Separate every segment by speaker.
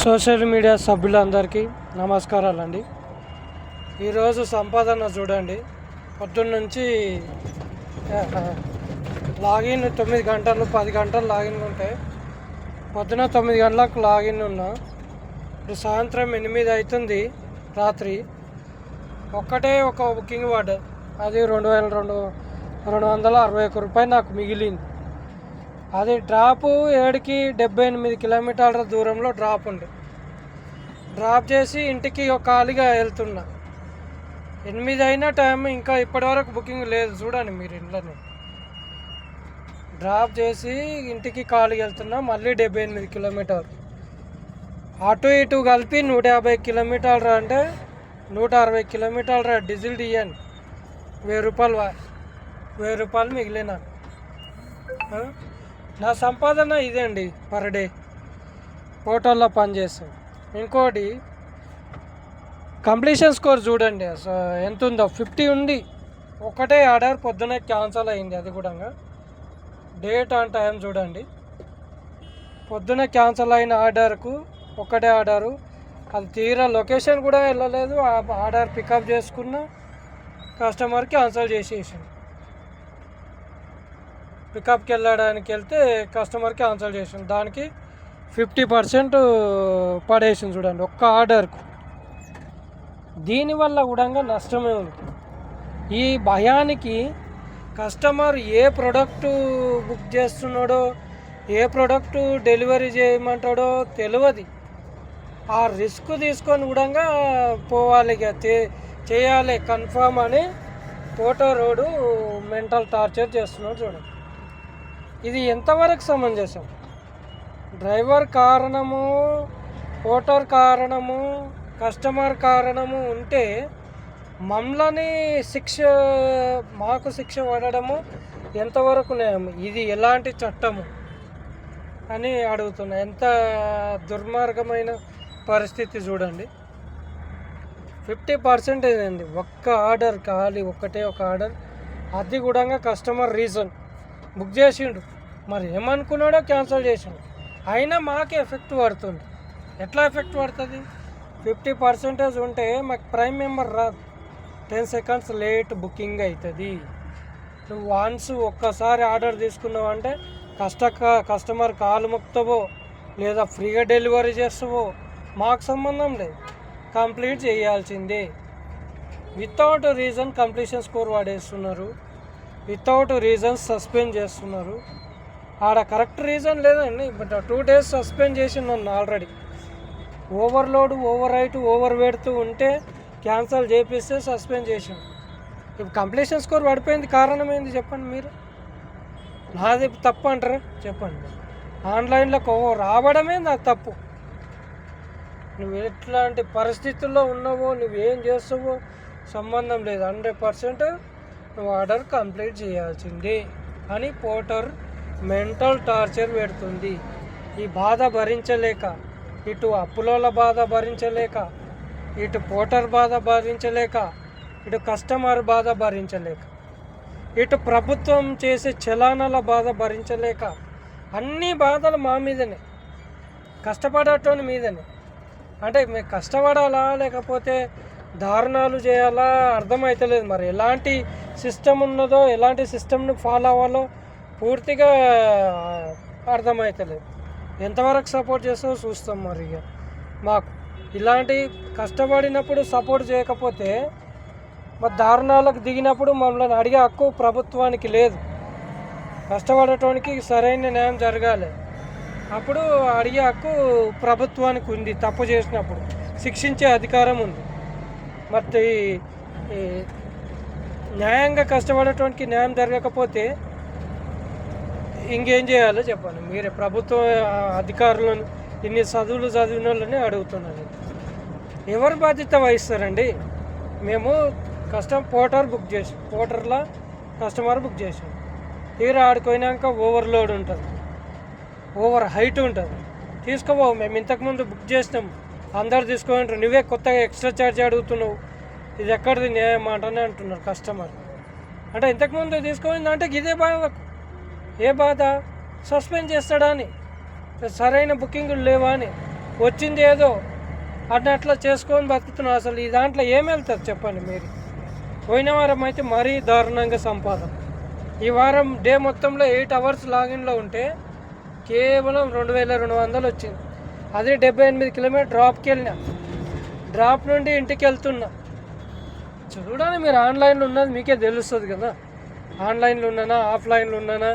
Speaker 1: Social media సభ్యులందరికీ నమస్కారాలండి. ఈరోజు సంపాదన చూడండి. పొద్దున్న నుంచి లాగిన్ 9 గంటలు 10 గంటలు లాగిన్ ఉంటే పొద్దున 9 గంటలకు లాగిన్ ఉన్నా. ఇప్పుడు సాయంత్రం 8 అవుతుంది రాత్రి. ఒక్కటే ఒక బుకింగ్ పడ్డది, అది 2,261 రూపాయలు నాకు మిగిలింది. అది డ్రాపు 78 కిలోమీటర్ల దూరంలో డ్రాప్ ఉంది. డ్రాప్ చేసి ఇంటికి ఒక ఖాళీగా వెళ్తున్నా. 8 అయినా టైం ఇంకా ఇప్పటివరకు బుకింగ్ లేదు. చూడండి మీరు ఇంట్లోనే. డ్రాప్ చేసి ఇంటికి ఖాళీగా వెళ్తున్నా. మళ్ళీ 78 కిలోమీటర్ అటు ఇటు కలిపి 150 కిలోమీటర్లు అంటే 160 కిలోమీటర్ల డీజిల్ తీయండి. 1000 రూపాయలు మిగిలిన నా సంపాదన ఇదే అండి. పర్ డే హోటల్లో పనిచేస్తాం. ఇంకోటి కంప్లీషన్ స్కోర్ చూడండి ఎంత ఉందో. 50 ఉంది. ఒకటే ఆర్డర్ పొద్దునే క్యాన్సల్ అయింది. అది కూడా డేట్ అండ్ టైం చూడండి. పొద్దున క్యాన్సల్ అయిన ఆర్డర్కు ఒకటే ఆర్డరు. అది తీరా లొకేషన్ కూడా వెళ్ళలేదు. ఆర్డర్ పికప్ చేసుకున్న కస్టమర్ క్యాన్సల్ చేసేసింది. పికప్కి వెళ్ళడానికి వెళ్తే కస్టమర్ క్యాన్సల్ చేసింది. దానికి 50% పడేసింది చూడండి ఒక్క ఆర్డర్కు. దీనివల్ల కూడా నష్టమే ఉంది. ఈ భయానికి కస్టమర్ ఏ ప్రోడక్టు బుక్ చేస్తున్నాడో, ఏ ప్రోడక్టు డెలివరీ చేయమంటాడో తెలియదు. ఆ రిస్క్ తీసుకొని కూడా పోవాలి, చేయాలి కన్ఫామ్ అని ఫోటో రోడ్ మెంటల్ టార్చర్ చేస్తున్నాడు చూడండి. ఇది ఎంతవరకు సమంజసం? డ్రైవర్ కారణము, ఓటర్ కారణము, కస్టమర్ కారణము ఉంటే మమ్మల్ని మాకు శిక్ష పడడము ఎంతవరకు న్యాయం? ఇది ఎలాంటి చట్టము అని అడుగుతున్నా. ఎంత దుర్మార్గమైన పరిస్థితి చూడండి. 50% అండి ఒక్క ఆర్డర్, ఖాళీ ఒకటే ఒక ఆర్డర్. అది కూడా కస్టమర్ రీజన్ బుక్ చేసిండు, మరి ఏమనుకున్నాడో క్యాన్సిల్ చేసిండు. అయినా మాకే ఎఫెక్ట్ పడుతుంది. ఎట్లా ఎఫెక్ట్ పడుతుంది? 50% ఉంటే మాకు ప్రైమ్ మెంబర్ రాదు. 10 సెకండ్స్ లేట్ బుకింగ్ అవుతుంది. నువ్వు ఒక్కసారి ఆర్డర్ తీసుకున్నావు అంటే కస్టమర్ కాలు మొక్కుతావో లేదా ఫ్రీగా డెలివరీ చేస్తావో మాకు సంబంధం లేదు. కంప్లీట్ చేయాల్సిందే. వితౌట్ రీజన్ కంప్లీషన్ స్కోర్ వాడేస్తున్నారు. వితౌట్ రీజన్ సస్పెండ్ చేస్తున్నారు. ఆడ కరెక్ట్ రీజన్ లేదండి. బట్ 2 days సస్పెండ్ చేసి నన్ను already. Overload, overwrite, over పెడుతూ ఉంటే క్యాన్సల్ చేపిస్తే సస్పెండ్ చేసాం. ఇప్పుడు కంప్లీషన్ స్కోర్ పడిపోయింది. కారణం ఏంది చెప్పండి మీరు? నాది తప్పు అంటారా? చెప్పండి. ఆన్లైన్లోకి రావడమే నా తప్పు. నువ్వు ఎట్లాంటి పరిస్థితుల్లో ఉన్నావో, నువ్వేం చేస్తావో సంబంధం లేదు. 100% నువ్వు ఆర్డర్ కంప్లీట్ చేయాల్సిందే అని పోర్టర్ మెంటల్ టార్చర్ పెడుతుంది. ఈ బాధ భరించలేక, ఇటు అప్పులోల బాధ భరించలేక, ఇటు పోర్టర్ బాధ భరించలేక, ఇటు కస్టమర్ బాధ భరించలేక, ఇటు ప్రభుత్వం చేసే చలానాల బాధ భరించలేక, అన్ని బాధలు మా మీదనే, కష్టపడటం మీదనే. అంటే మేము కష్టపడాలా లేకపోతే దారుణాలు చేయాలా అర్థమవుతలేదు. మరి ఎలాంటి సిస్టమ్ ఉన్నదో, ఎలాంటి సిస్టమ్ని ఫాలో అవ్వాలో పూర్తిగా అర్థమవుతలేదు. ఎంతవరకు సపోర్ట్ చేస్తావో చూస్తాం. మరి ఇక మాకు ఇలాంటి కష్టపడినప్పుడు సపోర్ట్ చేయకపోతే, మరి దారుణాలకు దిగినప్పుడు మమ్మల్ని అడిగే హక్కు ప్రభుత్వానికి లేదు. కష్టపడటానికి సరైన న్యాయం జరగాలి. అప్పుడు అడిగే హక్కు ప్రభుత్వానికి ఉంది. తప్పు చేసినప్పుడు శిక్షించే అధికారం ఉంది. మరి న్యాయంగా కష్టపడటానికి న్యాయం జరగకపోతే ఇంకేం చేయాలో చెప్పండి మీరే. ప్రభుత్వ అధికారులను, ఇన్ని చదువులు చదివిన వాళ్ళని అడుగుతున్నాను. ఎవరు బాధ్యత వహిస్తారండి? మేము పోర్టర్ బుక్ చేసాం, పోర్టర్లో కస్టమర్ బుక్ చేసాం. తీరా ఆడుకోయినాక ఓవర్లోడ్ ఉంటుంది, ఓవర్ హైట్ ఉంటుంది. తీసుకోబో, మేము ఇంతకుముందు బుక్ చేసినాం, అందరు తీసుకోమంటారు. నువ్వే కొత్తగా ఎక్స్ట్రా ఛార్జ్ అడుగుతున్నావు, ఇది ఎక్కడిది న్యాయం అంటనే అంటున్నారు కస్టమర్. అంటే ఇంతకుముందు తీసుకోయిందంటే ఇదే బాధ. ఏ బాధ? సస్పెండ్ చేస్తాడా అని, సరైన బుకింగ్లు లేవా అని. వచ్చింది ఏదో అట్లా చేసుకొని బతుకుతున్నాం. అసలు ఈ దాంట్లో ఏం వెళ్తుంది చెప్పండి మీరు. పోయిన వారం అయితే మరీ దారుణంగా సంపాదన. ఈ వారం డే మొత్తంలో 8 అవర్స్ లాగిన్లో ఉంటే కేవలం 2200 వచ్చింది. అదే 78 కిలోమీటర్ డ్రాప్కి వెళ్ళినా, డ్రాప్ నుండి ఇంటికి వెళ్తున్నా. చూడండి మీరు, ఆన్లైన్లో ఉన్నది మీకే తెలుస్తుంది కదా. ఆన్లైన్లో ఉన్నానా ఆఫ్లైన్లో ఉన్నానా.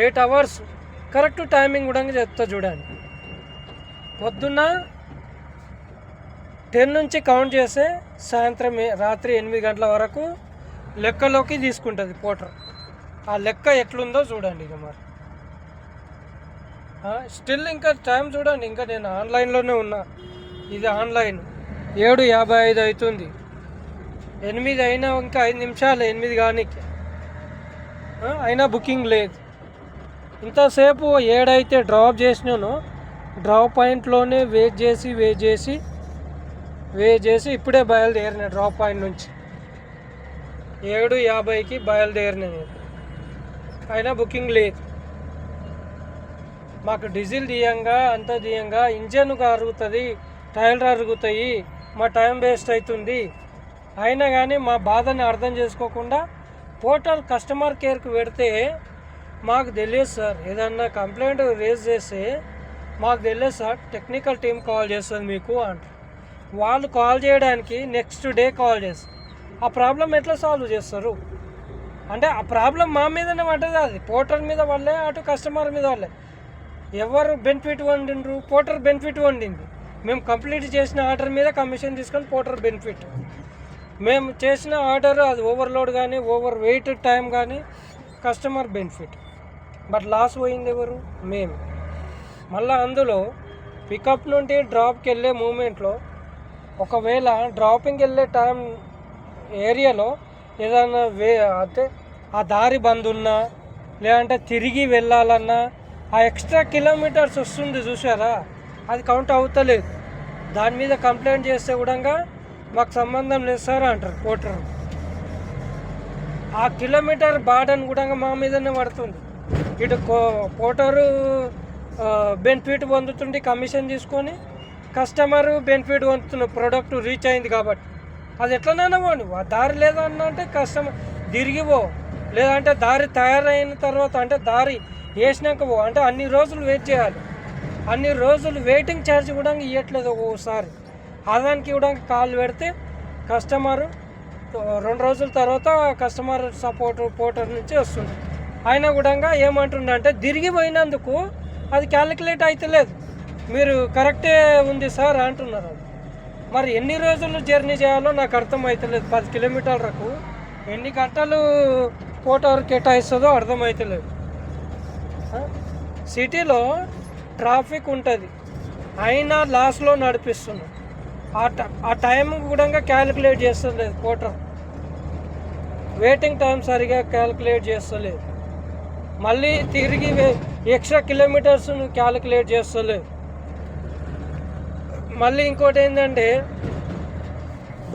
Speaker 1: 8 అవర్స్ కరెక్ట్ టైమింగ్ కూడా చెప్తా చూడండి. పొద్దున్న 10 నుంచి కౌంట్ చేస్తే సాయంత్రం రాత్రి 8 గంటల వరకు లెక్కలోకి తీసుకుంటుంది పోర్టర్. ఆ లెక్క ఎట్లుందో చూడండి. ఇక మరి స్టిల్ ఇంకా టైం చూడండి, ఇంకా నేను ఆన్లైన్లోనే ఉన్నా. ఇది ఆన్లైన్ 7:55 అవుతుంది. 8 అయినా ఇంకా 5 నిమిషాలు 8 కానీ అయినా బుకింగ్ లేదు. ఇంతసేపు ఏడైతే డ్రాప్ చేసినానో డ్రాప్ పాయింట్లోనే వెయిట్ చేసి ఇప్పుడే బయలుదేరిన. డ్రాప్ పాయింట్ నుంచి 7:50కి బయలుదేరిన నేను, అయినా బుకింగ్ లేదు. మాకు డీజిల్ తీయంగా అంతా తీయంగా ఇంజన్ అరుగుతుంది, టైర్లు అరుగుతాయి, మా టైం వేస్ట్ అవుతుంది. అయినా కానీ మా బాధని అర్థం చేసుకోకుండా పోర్టల్ కస్టమర్ కేర్కి పెడితే మాకు తెలియదు సార్, ఏదన్నా కంప్లైంట్ రేజ్ చేస్తే మాకు తెలియదు సార్, టెక్నికల్ టీం కాల్ చేస్తుంది మీకు అంటారు. వాళ్ళు కాల్ చేయడానికి నెక్స్ట్ డే కాల్ చేస్తారు. ఆ ప్రాబ్లం ఎట్లా సాల్వ్ చేస్తారు అంటే ఆ ప్రాబ్లం మా మీదనే పడ్డది. అది పోర్టర్ మీద వాళ్ళే, అటు కస్టమర్ మీద వాళ్ళే. ఎవరు బెనిఫిట్ వండిండ్రు? పోర్టర్ బెనిఫిట్ వండింది. మేము కంప్లీట్ చేసిన ఆర్డర్ మీద కమిషన్ తీసుకొని పోర్టర్ బెనిఫిట్. మేము చేసిన ఆర్డర్ అది ఓవర్లోడ్ కానీ ఓవర్ వెయిట్ టైం కానీ కస్టమర్ బెనిఫిట్. బట్ లాస్ పోయింది ఎవరు? మేము. మళ్ళీ అందులో పికప్ నుండి డ్రాప్కి వెళ్ళే మూమెంట్లో ఒకవేళ డ్రాపింగ్కి వెళ్ళే టైం ఏరియాలో ఏదైనా అంటే ఆ దారి బంద్ ఉన్నా, లేదంటే తిరిగి వెళ్ళాలన్నా ఆ ఎక్స్ట్రా కిలోమీటర్స్ వస్తుంది చూసారా, అది కౌంట్ అవుతలేదు. దాని మీద కంప్లైంట్ చేస్తే కూడా మాకు సంబంధం లేదు సార్ అంటారు పోర్టర్. ఆ కిలోమీటర్ బార్డన్ కూడా మా మీదనే పడుతుంది. ఇటు పోర్టరు బెనిఫిట్ పొందుతుంటే కమిషన్ తీసుకొని, కస్టమరు బెనిఫిట్ పొందుతున్న ప్రోడక్ట్ రీచ్ అయింది కాబట్టి. అది ఎట్లనైనా పోండి, దారి లేదన్నా అంటే కస్టమర్ తిరిగిపో, లేదంటే దారి తయారైన తర్వాత అంటే దారి వేసినాక పో అంటే అన్ని రోజులు వెయిట్ చేయాలి. అన్ని రోజులు వెయిటింగ్ ఛార్జ్ కూడా ఇవ్వట్లేదు. ఒక్కోసారి అదానికి కూడా కాల్ పెడితే కస్టమరు 2 రోజుల తర్వాత కస్టమర్ సపోర్ట్ పోర్టర్ నుంచి వస్తుంది. అయినా కూడా ఏమంటుండంటే తిరిగిపోయినందుకు అది క్యాలిక్యులేట్ అవుతలేదు, మీరు కరెక్టే ఉంది సార్ అంటున్నారు. అది మరి ఎన్ని రోజులు జర్నీ చేయాలో నాకు అర్థం అవుతలేదు. 10 కిలోమీటర్లకు ఎన్ని గంటలు పోర్టర్ కేటాయిస్తుందో అర్థమవుతలేదు. సిటీలో ట్రాఫిక్ ఉంటుంది, అయినా లాస్లో నడిపిస్తున్నాం. ఆ టైం కూడా క్యాలిక్యులేట్ చేస్తలేదు పోర్టర్. వెయిటింగ్ టైం సరిగా క్యాలిక్యులేట్ చేస్తలేదు. మళ్ళీ తిరిగి ఎక్స్ట్రా కిలోమీటర్స్ క్యాలిక్యులేట్ చేస్తలేదు. మళ్ళీ ఇంకోటి ఏంటంటే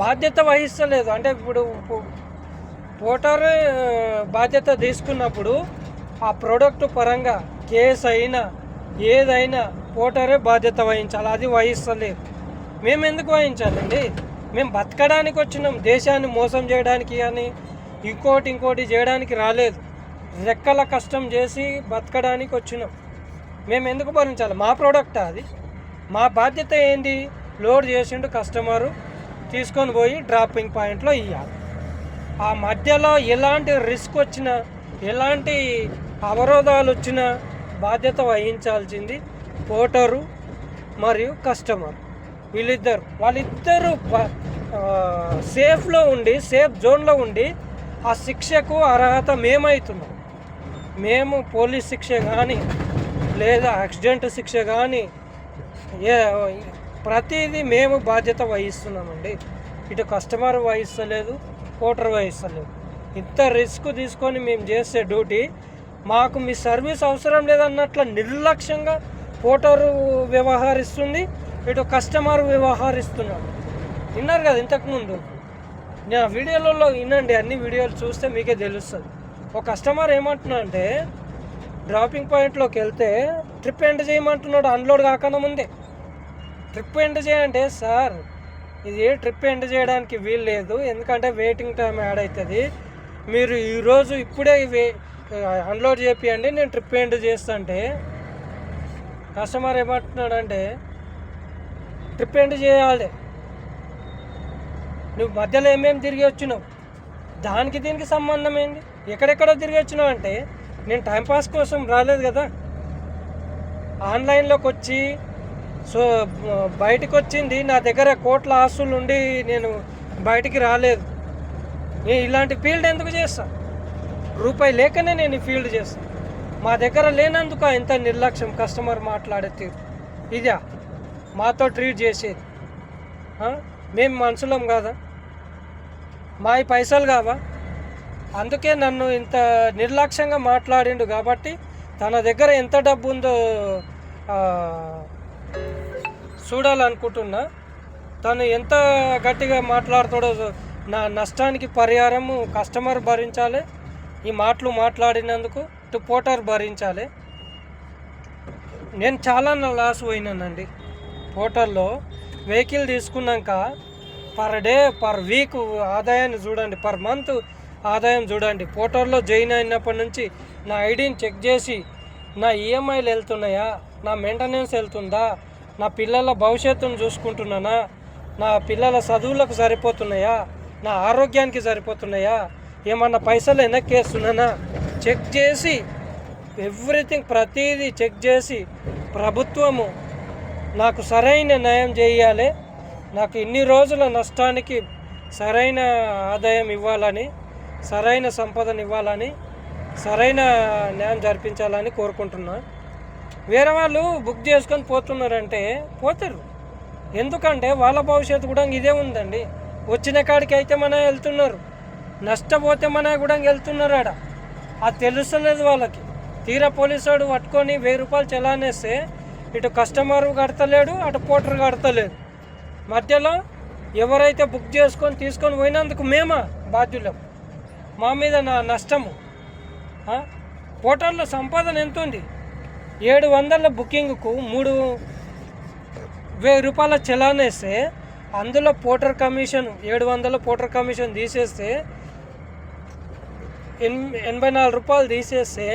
Speaker 1: బాధ్యత వహిస్తలేదు. అంటే ఇప్పుడు పోర్టర్ బాధ్యత తీసుకున్నప్పుడు ఆ ప్రోడక్ట్ పరంగా కేసు అయినా ఏదైనా పోర్టరే బాధ్యత వహించాలి. అది వహిస్తలేదు. మేము ఎందుకు వహించాలండి? మేము బతకడానికి వచ్చినాం, దేశాన్ని మోసం చేయడానికి కానీ ఇంకోటి చేయడానికి రాలేదు. రెక్కల కష్టం చేసి బతకడానికి వచ్చినాం. మేము ఎందుకు భరించాలి? మా ప్రోడక్ట్ అది. మా బాధ్యత ఏంటి? లోడ్ చేసిండు కస్టమరు, తీసుకొని పోయి డ్రాపింగ్ పాయింట్లో ఇవ్వాలి. ఆ మధ్యలో ఎలాంటి రిస్క్ వచ్చినా, ఎలాంటి అవరోధాలు వచ్చినా బాధ్యత వహించాల్సింది పోర్టరు మరియు కస్టమర్. వాళ్ళిద్దరూ సేఫ్లో ఉండి, సేఫ్ జోన్లో ఉండి ఆ శిక్షకు అర్హత మేమవుతున్నాం. మేము పోలీస్ శిక్ష కానీ లేదా యాక్సిడెంట్ శిక్ష కానీ ప్రతిదీ మేము బాధ్యత వహిస్తున్నామండి. ఇటు కస్టమర్ వహిస్తలేదు, పోర్టర్ వహిస్తలేదు. ఇంత రిస్క్ తీసుకొని మేము చేసే డ్యూటీ, మాకు మీ సర్వీస్ అవసరం లేదన్నట్ల నిర్లక్ష్యంగా పోర్టరు వ్యవహరిస్తుంది, ఇటు కస్టమర్ వ్యవహరిస్తున్నాడు. విన్నారు కదా ఇంతకుముందు. నేను వీడియోలలో వినండి, అన్ని వీడియోలు చూస్తే మీకే తెలుస్తుంది. ఒక కస్టమర్ ఏమంటున్నా అంటే డ్రాపింగ్ పాయింట్లోకి వెళ్తే ట్రిప్ ఎండ్ చేయమంటున్నాడు, అన్లోడ్ కాకుండా ముందే. ట్రిప్ ఎండ్ చేయండి సార్. ఇది ట్రిప్ ఎండ్ చేయడానికి వీలు లేదు, ఎందుకంటే వెయిటింగ్ టైం యాడ్ అవుతుంది. మీరు ఈరోజు ఇప్పుడే అన్లోడ్ చేపియండి, నేను ట్రిప్ ఎండ్ చేస్తుంటే కస్టమర్ ఏమంటున్నాడంటే ట్రిప్ ఎండ్ చేయాలి. నువ్వు మధ్యలో ఏమేమి తిరిగి వచ్చినావు, దానికి దీనికి సంబంధం ఏంటి? ఎక్కడెక్కడో తిరిగి వచ్చినావు అంటే నేను టైంపాస్ కోసం రాలేదు కదా. ఆన్లైన్లోకి వచ్చి బయటకు వచ్చింది, నా దగ్గర కోట్ల ఆస్తులు ఉండి నేను బయటికి రాలేదు. నేను ఇలాంటి ఫీల్డ్ ఎందుకు చేస్తాను? రూపాయి లేకనే నేను ఈ ఫీల్డ్ చేస్తాను. మా దగ్గర లేనందుకు ఎంత నిర్లక్ష్యం కస్టమర్ మాట్లాడే తీరు. ఇదా మాతో ట్రీట్ చేసేది? మేము మనుషులం కాదా? మా పైసలు కావా? అందుకే నన్ను ఇంత నిర్లక్ష్యంగా మాట్లాడిండు కాబట్టి తన దగ్గర ఎంత డబ్బు ఉందో చూడాలనుకుంటున్నా. తను ఎంత గట్టిగా మాట్లాడుతాడో, నా నష్టానికి పరిహారము కస్టమర్ భరించాలి, ఈ మాటలు మాట్లాడినందుకు పోటర్ భరించాలి. నేను చాలా లాస్ పోయినానండి పోర్టల్లో. వెహికల్ తీసుకున్నాక పర్ డే పర్ వీక్ ఆదాయాన్ని చూడండి, పర్ మంత్ ఆదాయం చూడండి. పోర్టల్లో జాయిన్ అయినప్పటి నుంచి నా ఐడిని చెక్ చేసి నా ఈఎంఐలు వెళ్తున్నాయా, నా మెయింటెనెన్స్ వెళ్తుందా, నా పిల్లల భవిష్యత్తును చూసుకుంటున్నానా, నా పిల్లల చదువులకు సరిపోతున్నాయా, నా ఆరోగ్యానికి సరిపోతున్నాయా, ఏమన్నా పైసలు వెనక్కేస్తున్నానా చెక్ చేసి ఎవ్రీథింగ్ ప్రతిదీ చెక్ చేసి ప్రభుత్వము నాకు సరైన న్యాయం చేయాలి, నాకు ఇన్ని రోజుల నష్టానికి సరైన ఆదాయం ఇవ్వాలని, సరైన సంపదను ఇవ్వాలని, సరైన న్యాయం జరిపించాలని కోరుకుంటున్నా. వేరే వాళ్ళు బుక్ చేసుకొని పోతున్నారంటే పోతారు, ఎందుకంటే వాళ్ళ భవిష్యత్తు కూడా ఇదే ఉందండి. వచ్చిన కాడికి అయితే మన వెళ్తున్నారు, నష్టపోతే మన కూడా వెళ్తున్నారు. ఆడ అది తెలుస్తున్నది వాళ్ళకి. తీరా పోలీసుడు పట్టుకొని 1000 రూపాయలు చలానేస్తే ఇటు కస్టమర్ కడతలేడు, అటు పోటర్ కడతలేడు. మధ్యలో ఎవరైతే బుక్ చేసుకొని తీసుకొని పోయినందుకు మేమా బాధ్యులం? మా మీద నా నష్టము. పోర్టల్లో సంపాదన ఎంత ఉంది? 700 బుకింగ్కు 3000 రూపాయల చలానేస్తే అందులో పోర్టర్ కమిషన్ 700 పోర్టర్ కమిషన్ తీసేస్తే 84 రూపాయలు తీసేస్తే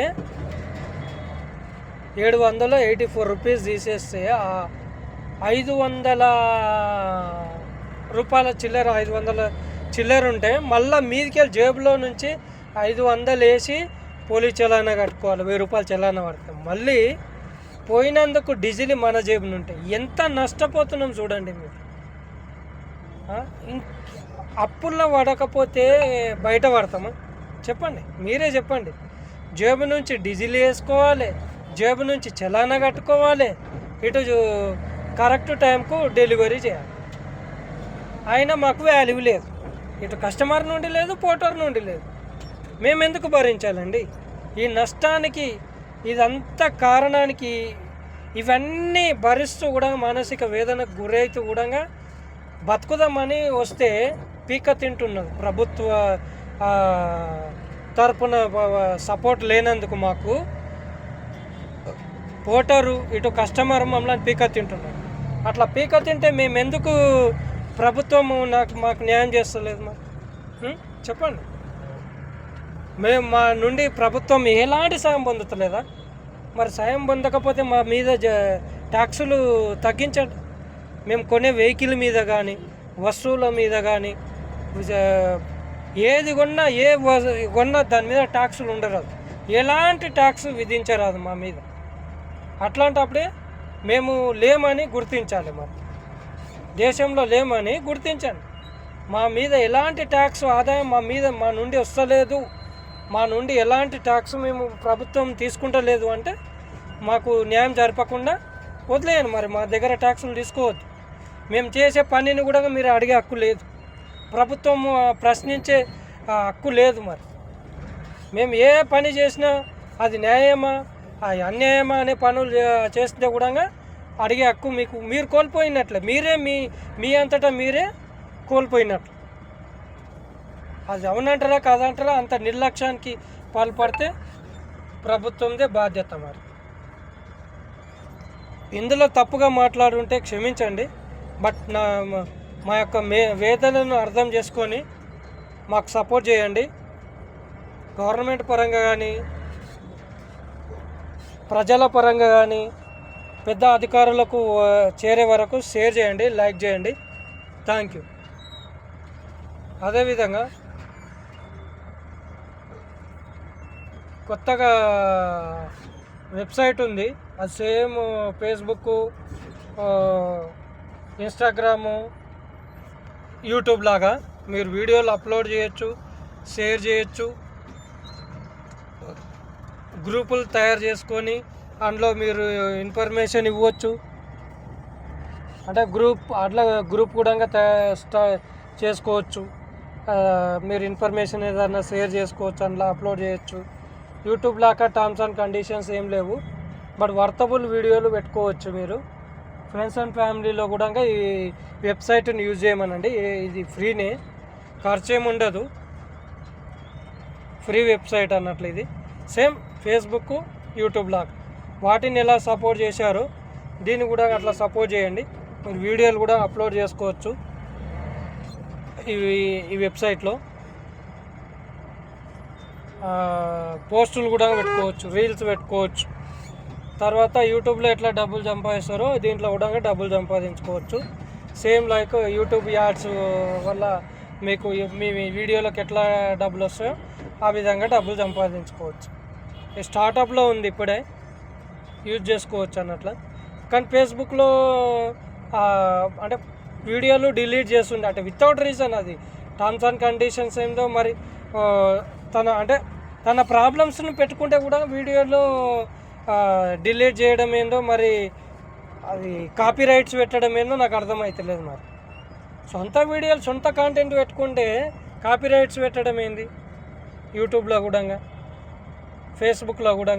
Speaker 1: 784 రూపీస్ తీసేస్తే 500 రూపాయల చిల్లర 500 చిల్లర ఉంటే మళ్ళీ మీదికెళ్ళి జేబులో నుంచి 500 వేసి పోలీస్ చలానా కట్టుకోవాలి. 1000 రూపాయలు చలానా పడతాం. మళ్ళీ పోయినందుకు డీజిల్ మన జేబును ఉంటాయి. ఎంత నష్టపోతున్నాం చూడండి మీరు. అప్పుల్లో పడకపోతే బయట పడతామా చెప్పండి, మీరే చెప్పండి. జేబు నుంచి డీజిల్ వేసుకోవాలి, జేబు నుంచి చలానా కట్టుకోవాలి, ఇటు కరెక్ట్ టైంకు డెలివరీ చేయాలి. అయినా మాకు వాల్యూ లేదు, ఇటు కస్టమర్ నుండి లేదు, పోర్టర్ నుండి లేదు. మేము ఎందుకు భరించాలండి ఈ నష్టానికి? ఇదంతా కారణానికి ఇవన్నీ భరిస్తూ కూడా మానసిక వేదనకు గురైతూ కూడా బతుకుదామని వస్తే పీక తింటున్నది. ప్రభుత్వ తరపున సపోర్ట్ లేనందుకు మాకు పోటరు ఇటు కస్టమర్ మమ్మల్ని పీక తింటున్నారు. అట్లా పీక తింటే మేము ఎందుకు ప్రభుత్వము మాకు న్యాయం చేస్తలేదు? మరి చెప్పండి. మేము మా నుండి ప్రభుత్వం ఎలాంటి సాయం పొందుతలేదా? మరి సాయం పొందకపోతే మా మీద ట్యాక్సులు తగ్గించండి. మేము కొనే వెహికల్ మీద కానీ, వస్తువుల మీద కానీ, ఏది కొన్నా కొన్నా దాని మీద ట్యాక్సులు ఉండరాదు, ఎలాంటి ట్యాక్స్ విధించరాదు మా మీద. అట్లాంటప్పుడే మేము లేమని గుర్తించాలి. మరి దేశంలో లేమని గుర్తించండి. మా మీద ఎలాంటి ట్యాక్స్ ఆదాయం మా నుండి వస్తలేదు, మా నుండి ఎలాంటి ట్యాక్స్ మేము ప్రభుత్వం తీసుకుంటలేదు అంటే మాకు న్యాయం జరపకుండా వదిలేయండి. మరి మా దగ్గర ట్యాక్సులు తీసుకోవద్దు. మేము చేసే పనిని కూడా మీరు అడిగే హక్కు లేదు, ప్రభుత్వం ప్రశ్నించే హక్కు లేదు. మరి మేము ఏ పని చేసినా అది న్యాయమా అన్యాయమా అనే పనులు చేస్తే కూడా అడిగే హక్కు మీరు కోల్పోయినట్లే. మీరే మీ అంతటా మీరే కోల్పోయినట్లు. అది అవునంటారా కాదంటారా? అంత నిర్లక్ష్యానికి పాల్పడితే ప్రభుత్వందే బాధ్యత. మరి ఇందులో తప్పుగా మాట్లాడుంటే క్షమించండి. బట్ మా యొక్క వేదనను అర్థం చేసుకొని మాకు సపోర్ట్ చేయండి. గవర్నమెంట్ పరంగా కానీ ప్రజల పరంగా కానీ పెద్ద అధికారులకు చేరే వరకు షేర్ చేయండి, లైక్ చేయండి. Thank you. అదేవిధంగా కొత్తగా వెబ్సైట్ ఉంది, అది సేమ్ ఫేస్బుక్, ఇన్స్టాగ్రాము, యూట్యూబ్ లాగా మీరు వీడియోలు అప్లోడ్ చేయొచ్చు, షేర్ చేయొచ్చు, గ్రూపులు తయారు చేసుకొని అందులో మీరు ఇన్ఫర్మేషన్ ఇవ్వచ్చు. అంటే గ్రూప్ కూడా చేసుకోవచ్చు. మీరు ఇన్ఫర్మేషన్ ఏదైనా షేర్ చేసుకోవచ్చు, అందులో అప్లోడ్ చేయొచ్చు. యూట్యూబ్ లాగా టర్మ్స్ అండ్ కండిషన్స్ ఏం లేవు, బట్ వర్తబుల్ వీడియోలు పెట్టుకోవచ్చు. మీరు ఫ్రెండ్స్ అండ్ ఫ్యామిలీలో కూడా ఈ వెబ్సైట్ని యూజ్ చేయమనండి. ఇది ఫ్రీనే, ఖర్చు ఏమి ఉండదు, ఫ్రీ వెబ్సైట్ అన్నట్లు. ఇది సేమ్ ఫేస్బుక్, యూట్యూబ్ లాగా వాటిని ఎలా సపోర్ట్ చేశారో దీన్ని కూడా అట్లా సపోర్ట్ చేయండి. మీరు వీడియోలు కూడా అప్లోడ్ చేసుకోవచ్చు ఈ వెబ్సైట్లో. పోస్టులు కూడా పెట్టుకోవచ్చు, రీల్స్ పెట్టుకోవచ్చు. తర్వాత యూట్యూబ్లో ఎట్లా డబ్బులు సంపాదిస్తారో దీంట్లో కూడా డబ్బులు సంపాదించుకోవచ్చు. సేమ్ లైక్ యూట్యూబ్ యాడ్స్ వల్ల మీకు మీ వీడియోలకు ఎట్లా డబ్బులు వస్తాయో ఆ విధంగా డబ్బులు సంపాదించుకోవచ్చు. స్టార్టప్లో ఉంది, ఇప్పుడే యూజ్ చేసుకోవచ్చు అన్నట్లు. కానీ ఫేస్బుక్లో అంటే వీడియోలు డిలీట్ చేస్తుండే, అంటే వితౌట్ రీజన్. అది టర్మ్స్ అండ్ కండిషన్స్ ఏందో మరి తన ప్రాబ్లమ్స్ని పెట్టుకుంటే కూడా వీడియోలో డిలీట్ చేయడం ఏందో, మరి అది కాపీ రైట్స్ పెట్టడం ఏందో నాకు అర్థమవుతలేదు. మరి సొంత వీడియోలు సొంత కాంటెంట్ పెట్టుకుంటే కాపీ రైట్స్ పెట్టడం ఏంది యూట్యూబ్లో కూడా, ఫేస్బుక్లో కూడా.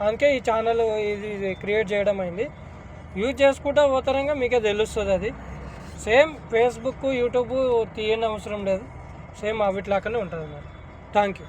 Speaker 1: అందుకే ఈ ఛానల్ ఇది క్రియేట్ చేయడం అయింది. యూజ్ చేసుకుంటా పోతారంగా మీకే తెలుస్తుంది. అది సేమ్ ఫేస్బుక్, యూట్యూబ్ తీయని అవసరం లేదు, సేమ్ అవిట్లాగానే ఉంటుంది. మరి థ్యాంక్ యూ.